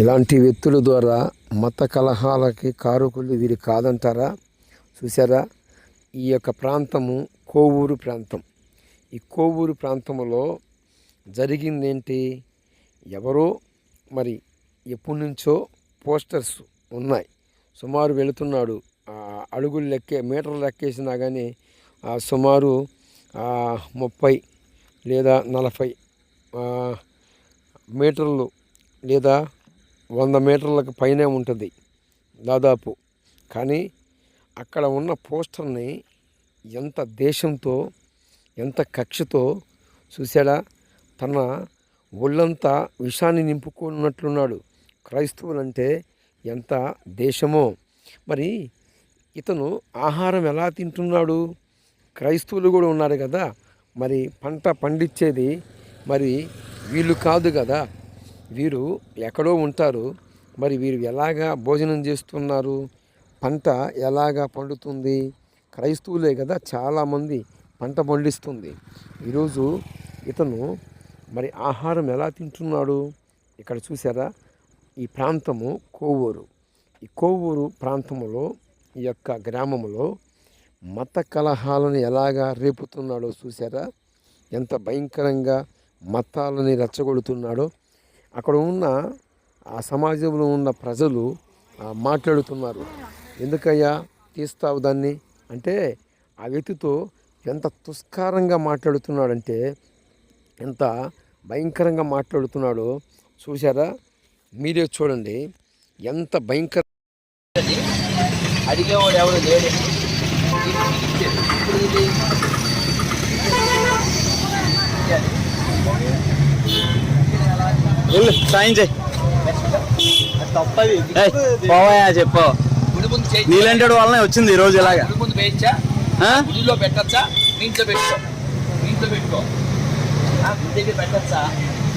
ఇలాంటి వ్యక్తుల ద్వారా మత కలహాలకి కారకులు వీరు కాదంటారా? చూసారా, ఈ యొక్క ప్రాంతము కోవూరు ప్రాంతం. ఈ కోవూరు ప్రాంతంలో జరిగిందేంటి? ఎవరో మరి ఎప్పటి నుంచో పోస్టర్స్ ఉన్నాయి. సుమారు వెళుతున్నాడు, అడుగులు మీటర్లు లెక్కేసినా కానీ సుమారు 30 లేదా 40 మీటర్లు లేదా 100 మీటర్లకు పైనే ఉంటుంది దాదాపు. కానీ అక్కడ ఉన్న పోస్టర్ని ఎంత దేశంతో, ఎంత కక్షతో చూసాడా, తన ఒళ్ళంతా విషాన్ని నింపుకున్నట్లున్నాడు. క్రైస్తవులంటే ఎంత దేశమో. మరి ఇతను ఆహారం ఎలా తింటున్నాడు? క్రైస్తవులు కూడా ఉన్నారు కదా, మరి పంట పండించేది మరి వీళ్ళు కాదు కదా, వీరు ఎక్కడో ఉంటారు. మరి వీరు ఎలాగా భోజనం చేస్తున్నారు? పంట ఎలాగా పండుతుంది? క్రైస్తవులే కదా చాలామంది పంట పండిస్తుంది. ఈరోజు ఇతను మరి ఆహారం ఎలా తింటున్నాడు? ఇక్కడ చూసారా, ఈ ప్రాంతము కోవూరు. ఈ కోవూరు ప్రాంతంలో, ఈ యొక్క గ్రామంలో మత కలహాలను ఎలాగా రేపుతున్నాడో చూసారా, ఎంత భయంకరంగా మతాలని రెచ్చగొడుతున్నాడో. అక్కడ ఉన్న ఆ సమాజంలో ఉన్న ప్రజలు మాట్లాడుతున్నారు. ఎందుకయ్యా తీస్తావు దాన్ని అంటే, ఆ వ్యక్తితో ఎంత తుస్కారంగా మాట్లాడుతున్నాడంటే, ఎంత భయంకరంగా మాట్లాడుతున్నాడో చూసారా. మీరే చూడండి ఎంత భయంకర. అడిగేవాడు ఎవరు లేడు. సాయం చేయి, పోవయా చెప్పు. నీళ్ళంటాడు వల్లనే వచ్చింది ఈరోజు ఇలాగా. ముందు వేయించా, గుడిలో పెట్టచ్చా, మీ ఇంట్లో పెట్టుకో, మీ ఇంట్లో పెట్టుకో, గుడి దగ్గర పెట్టచ్చా,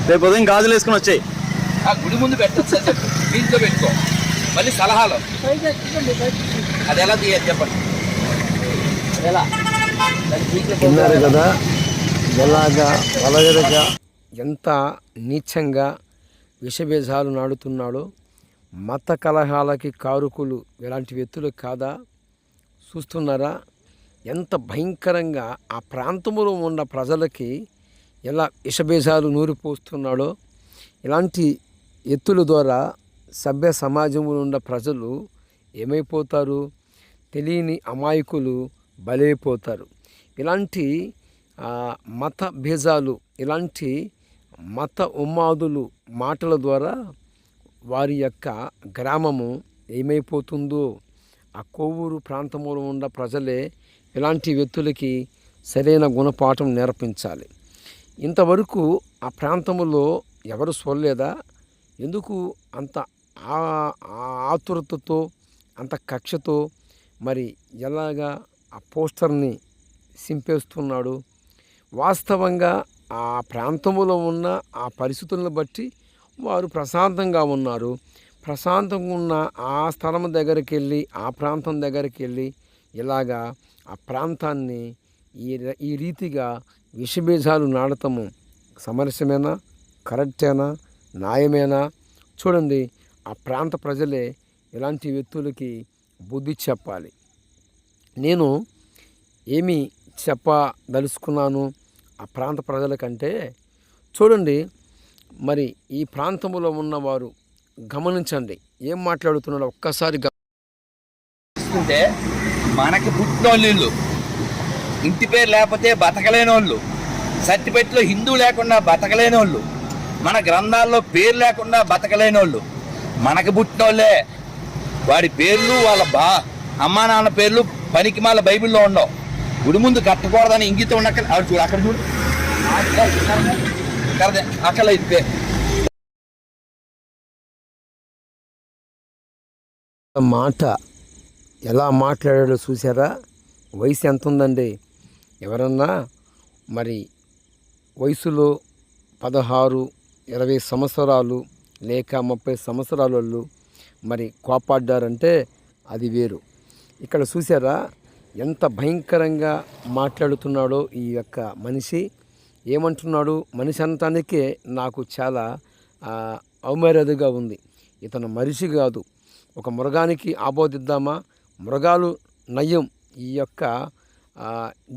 రేపు ఉదయం గాజులు వేసుకుని వచ్చాయి. గుడి ముందు పెట్టచ్చా చెప్పు, మీ ఇంట్లో పెట్టుకో. మళ్ళీ సలహాలు అది ఎలా తీయాలి చెప్పండి, ఎలా విన్నారు కదా, ఎలాగా వలగడగా ఎంత నీచంగా విషబీజాలు నాడుతున్నాడో. మత కలహాలకి కారుకులు ఇలాంటి వ్యక్తులు కాదా? చూస్తున్నారా ఎంత భయంకరంగా ఆ ప్రాంతంలో ఉన్న ప్రజలకి ఎలా విషబీజాలు నూరిపోస్తున్నాడో. ఇలాంటి ఎత్తుల ద్వారా సభ్య సమాజంలో ఉన్న ప్రజలు ఏమైపోతారు? తెలియని అమాయకులు బలైపోతారు. ఇలాంటి మత బీజాలు, ఇలాంటి మత ఉన్మాదులు మాటల ద్వారా వారి యొక్క గ్రామము ఏమైపోతుందో. ఆ కోవూరు ప్రాంతంలో ఉన్న ప్రజలే ఇలాంటి వ్యక్తులకి సరైన గుణపాఠం నేర్పించాలి. ఇంతవరకు ఆ ప్రాంతంలో ఎవరు చూడలేదా? ఎందుకు అంత ఆతురతతో, అంత కక్షతో మరి ఎలాగా ఆ పోస్టర్ని సింపేస్తున్నాడు? వాస్తవంగా ఆ ప్రాంతంలో ఉన్న ఆ పరిస్థితులను బట్టి వారు ప్రశాంతంగా ఉన్నారు. ప్రశాంతంగా ఉన్న ఆ స్థలం దగ్గరికి వెళ్ళి, ఆ ప్రాంతం దగ్గరికి వెళ్ళి ఇలాగా ఆ ప్రాంతాన్ని ఈ రీతిగా విషబీజాలు నాడటము సమరస్యమేనా? కరెక్టేనా? న్యాయమేనా? చూడండి, ఆ ప్రాంత ప్రజలే ఇలాంటి వ్యక్తులకి బుద్ధి చెప్పాలి. నేను ఏమి చెప్పదలుచుకున్నాను ఆ ప్రాంత ప్రజలకంటే, చూడండి మరి ఈ ప్రాంతంలో ఉన్నవారు గమనించండి ఏం మాట్లాడుతున్నాడో ఒక్కసారి గమనిస్తుంటే. మనకి పుట్టినోళ్ళు, ఇంటి పేరు లేకపోతే బతకలేని వాళ్ళు, సర్టిఫికెట్లో హిందూ లేకుండా బతకలేని వాళ్ళు, మన గ్రంథాల్లో పేరు లేకుండా బతకలేని వాళ్ళు మనకు పుట్టినోళ్ళే. వాడి పేర్లు వాళ్ళ అమ్మా నాన్న పేర్లు పనికిమాల బైబిల్లో ఉండవు. గుడి ముందు కట్టకూడదని ఇంగితం ఉండక చూడు, అక్కడ చూడు, అక్కడ ఇది మాట ఎలా మాట్లాడాడో చూసారా? వయసు ఎంత ఉందండి? ఎవరన్నా మరి వయసులో 16, 20 సంవత్సరాలు లేక 30 సంవత్సరాల వాళ్ళు మరి కోపాడ్డారంటే అది వేరు. ఇక్కడ చూసారా ఎంత భయంకరంగా మాట్లాడుతున్నాడో ఈ యొక్క మనిషి. ఏమంటున్నాడు? మనిషి అంతానికే నాకు చాలా అవమర్యాదగా ఉంది. ఇతను మనిషి కాదు. ఒక మృగానికి ఆబోదిద్దామా? మృగాలు నయం ఈ యొక్క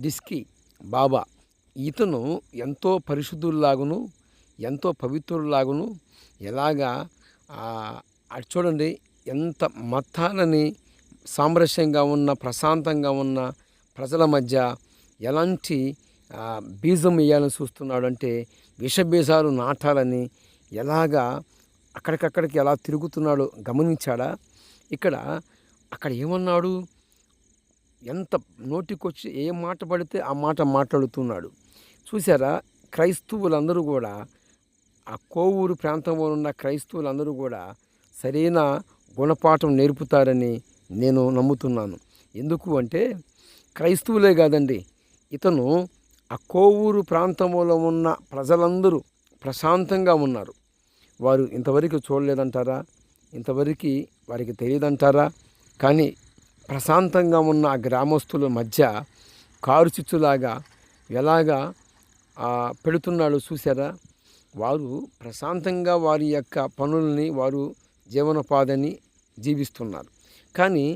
డిస్కీ బాబా. ఇతను ఎంతో పరిశుద్ధుల్లాగును, ఎంతో పవిత్రుల్లాగును, ఎలాగా అటు చూడండి ఎంత మతాలని సామరస్యంగా ఉన్న, ప్రశాంతంగా ఉన్న ప్రజల మధ్య ఎలాంటి బీజం వేయాలని చూస్తున్నాడు అంటే, విష బీజాలు నాటాలని ఎలాగా అక్కడికక్కడికి ఎలా తిరుగుతున్నాడో గమనించాడా? అక్కడ ఏమన్నాడు? ఎంత నోటికొచ్చి ఏ మాట పడితే ఆ మాట మాట్లాడుతున్నాడు. చూసారా? క్రైస్తవులందరూ కూడా, ఆ కోవూరు ప్రాంతంలో ఉన్న క్రైస్తవులందరూ కూడా సరైన గుణపాఠం నేర్పుతారని నేను నమ్ముతున్నాను. ఎందుకు అంటే, క్రైస్తవులే కాదండి, ఇతను ఆ కోవూరు ప్రాంతంలో ఉన్న ప్రజలందరూ ప్రశాంతంగా ఉన్నారు. వారు ఇంతవరకు చూడలేదంటారా? ఇంతవరకు వారికి తెలియదంటారా? కానీ ప్రశాంతంగా ఉన్న ఆ గ్రామస్తుల మధ్య కారుచిచ్చులాగా ఎలాగా పెడుతున్నాడు చూసారా? వారు ప్రశాంతంగా వారి యొక్క పనులని, వారు జీవనోపాధిని జీవిస్తున్నారు. కానీ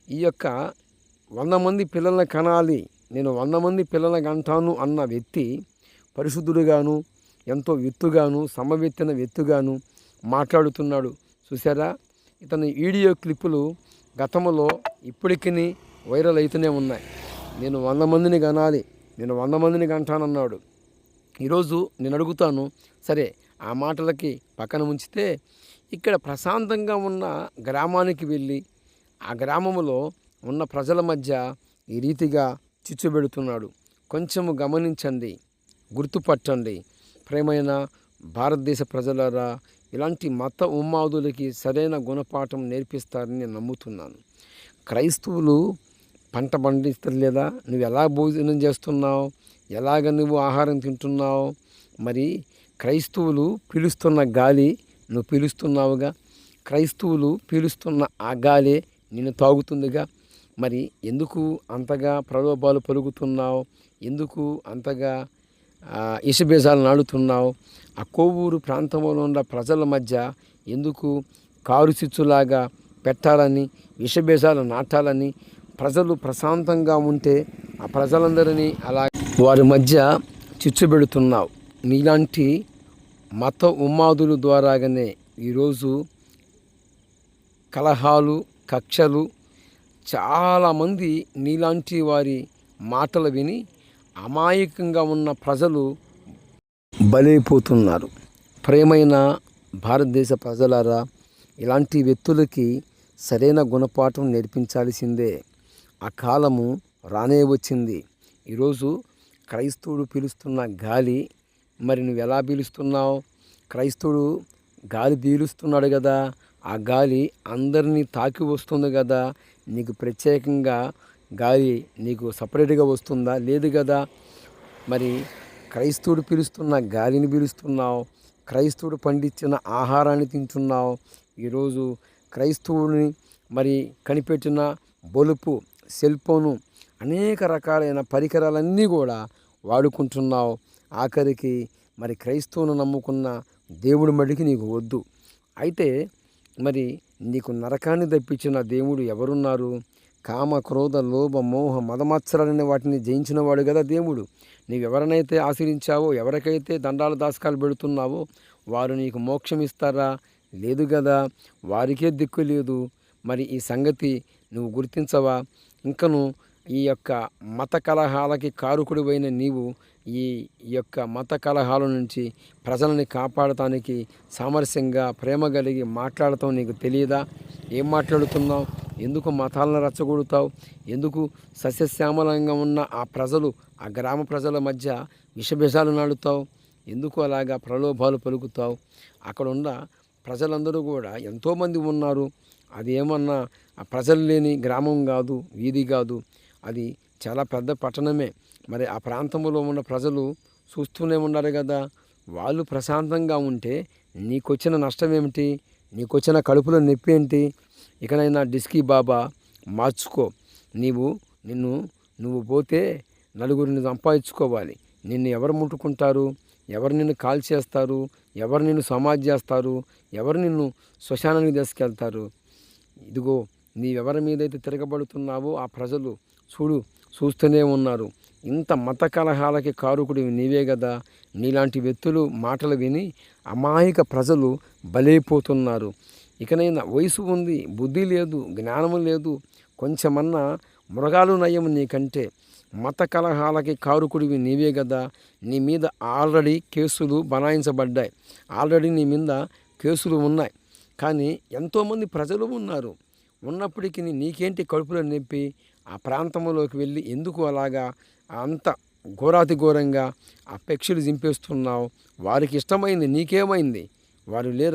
ఈ యొక్క 100 మంది పిల్లల్ని కనాలి, నేను 100 మంది పిల్లల్ని కంటాను అన్న వ్యక్తి పరిశుద్ధుడుగాను, ఎంతో ఎత్తుగాను, సమవెత్తిన ఎత్తుగాను మాట్లాడుతున్నాడు. చూసారా? ఇతని వీడియో క్లిప్పులు గతంలో ఇప్పటికీ వైరల్ అవుతూనే ఉన్నాయి. నేను 100 మందిని కనాలి, నేను 100 మందిని కంటానన్నాడు. ఈరోజు నేను అడుగుతాను, సరే ఆ మాటలకి పక్కన ఉంచితే, ఇక్కడ ప్రశాంతంగా ఉన్న గ్రామానికి వెళ్ళి ఆ గ్రామంలో ఉన్న ప్రజల మధ్య ఈ రీతిగా చిచ్చుబెడుతున్నాడు. కొంచెము గమనించండి, గుర్తుపట్టండి. ప్రేమైన భారతదేశ ప్రజలారా, ఇలాంటి మత ఉన్మాదులకి సరైన గుణపాఠం నేర్పిస్తారని నేను నమ్ముతున్నాను. క్రైస్తవులు పంట పండిస్తలేదా? నువ్వు ఎలా భోజనం చేస్తున్నావు? ఎలాగ నువ్వు ఆహారం తింటున్నావు? మరి క్రైస్తవులు పీలుస్తున్న గాలి నువ్వు పీలుస్తున్నావుగా. క్రైస్తవులు పీలుస్తున్న ఆ గాలే నిన్ను తాగుతుందిగా. మరి ఎందుకు అంతగా ప్రలోభాలు పలుకుతున్నావు? ఎందుకు అంతగా ఇషబీజాలు నాడుతున్నావు? ఆ కోవూరు ప్రాంతంలో ఉన్న ప్రజల మధ్య ఎందుకు కారుచిచ్చులాగా పెట్టాలని, విషబీజాలు నాటాలని? ప్రజలు ప్రశాంతంగా ఉంటే ఆ ప్రజలందరినీ అలా వారి మధ్య చిచ్చుబెడుతున్నావు. నీలాంటి మత ఉన్మాదుల ద్వారాగానే ఈరోజు కలహాలు, కక్షలు, చాలామంది నీలాంటి వారి మాటలు విని అమాయకంగా ఉన్న ప్రజలు బలైపోతున్నారు. ప్రేమైన భారతదేశ ప్రజలారా, ఇలాంటి వ్యక్తులకి సరైన గుణపాఠం నేర్పించాల్సిందే. ఆ కాలము రానే వచ్చింది. ఈరోజు క్రైస్తవుడు పీలుస్తున్న గాలి మరి నువ్వు ఎలా పీలుస్తున్నావు? క్రైస్తవుడు గాలి పీలుస్తున్నాడు కదా, ఆ గాలి అందరినీ తాకి వస్తుంది కదా. నీకు ప్రత్యేకంగా గాలి నీకు సపరేట్గా వస్తుందా? లేదు కదా. మరి క్రైస్తవుడు పీలుస్తున్న గాలిని పీలుస్తున్నావు, క్రైస్తవుడు పండించిన ఆహారాన్ని తింటున్నావు. ఈరోజు క్రైస్తవుని మరి కనిపెట్టిన బలుపు, సెల్ ఫోను, అనేక రకాలైన పరికరాలన్నీ కూడా వాడుకుంటున్నావు. ఆఖరికి మరి క్రైస్తవుని నమ్ముకున్న దేవుడి మడికి నీకు వద్దు. అయితే మరి నీకు నరకాన్ని తప్పించిన దేవుడు ఎవరున్నారు? కామ, క్రోధ, లోభ, మోహ, మదమత్సరాలనే వాటిని జయించినవాడు కదా దేవుడు. నీవు ఎవరినైతే ఆశ్రయించావో, ఎవరికైతే దండాలు దాసకాలు పెడుతున్నావో వారు నీకు మోక్షం ఇస్తారా? లేదు కదా. వారికే దిక్కు లేదు. మరి ఈ సంగతి నువ్వు గుర్తించవా? ఇంకను ఈ యొక్క మత కలహాలకి కారుకుడివైన నీవు ఈ యొక్క మత కలహాల నుంచి ప్రజలని కాపాడటానికి సామరస్యంగా ప్రేమ కలిగి మాట్లాడటం నీకు తెలియదా? ఏం మాట్లాడుతున్నావు? ఎందుకు మతాలను రెచ్చగొడతావు? ఎందుకు సస్యశ్యామలంగా ఉన్న ఆ ప్రజలు, ఆ గ్రామ ప్రజల మధ్య విషబీజాలు నాడుతావు? ఎందుకు అలాగా ప్రలోభాలు పలుకుతావు? అక్కడ ఉన్న ప్రజలందరూ కూడా ఎంతోమంది ఉన్నారు. అది ఏమన్నా ఆ ప్రజలు లేని గ్రామం కాదు, వీధి కాదు, అది చాలా పెద్ద పట్టణమే. మరి ఆ ప్రాంతంలో ఉన్న ప్రజలు చూస్తూనే ఉన్నారు కదా. వాళ్ళు ప్రశాంతంగా ఉంటే నీకొచ్చిన నష్టం ఏమిటి? నీకొచ్చిన కడుపులో నొప్పి ఏంటి? ఇకనైనా డిస్కీ బాబా మార్చుకో. నువ్వు పోతే నలుగురిని సంపాదించుకోవాలి. నిన్ను ఎవరు ముట్టుకుంటారు? ఎవరు నిన్ను కాల్చేస్తారు, ఎవరు నిన్ను సమాధి చేస్తారు, ఎవరు నిన్ను శ్మశానానికి తీసుకెళ్తారు. ఇదిగో నీవెవరి మీదైతే తిరగబడుతున్నావో ఆ ప్రజలు చూస్తూనే ఉన్నారు. ఇంత మత కలహాలకి కారకుడివి నీవే కదా. నీలాంటి వ్యక్తులు మాటలు విని అమాయక ప్రజలు బలైపోతున్నారు. ఇకనైనా వయసు ఉంది, బుద్ధి లేదు, జ్ఞానము లేదు, కొంచెమన్నా మృగాలు నయం నీకంటే. మత కలహాలకి కారకుడివి నీవే కదా. నీ మీద ఆల్రెడీ కేసులు బనాయించబడ్డాయి, ఆల్రెడీ నీ మీద కేసులు ఉన్నాయి. కానీ ఎంతోమంది ప్రజలు ఉన్నారు. ఉన్నప్పటికీ నీకేంటి కడుపులో నొప్పి? ఆ ప్రాంతంలోకి వెళ్ళి ఎందుకు అలాగా అంత ఘోరాతి ఘోరంగా ఆ పక్షులు చింపేస్తున్నావు? వారికి ఇష్టమైంది, నీకేమైంది? వారు లేరా?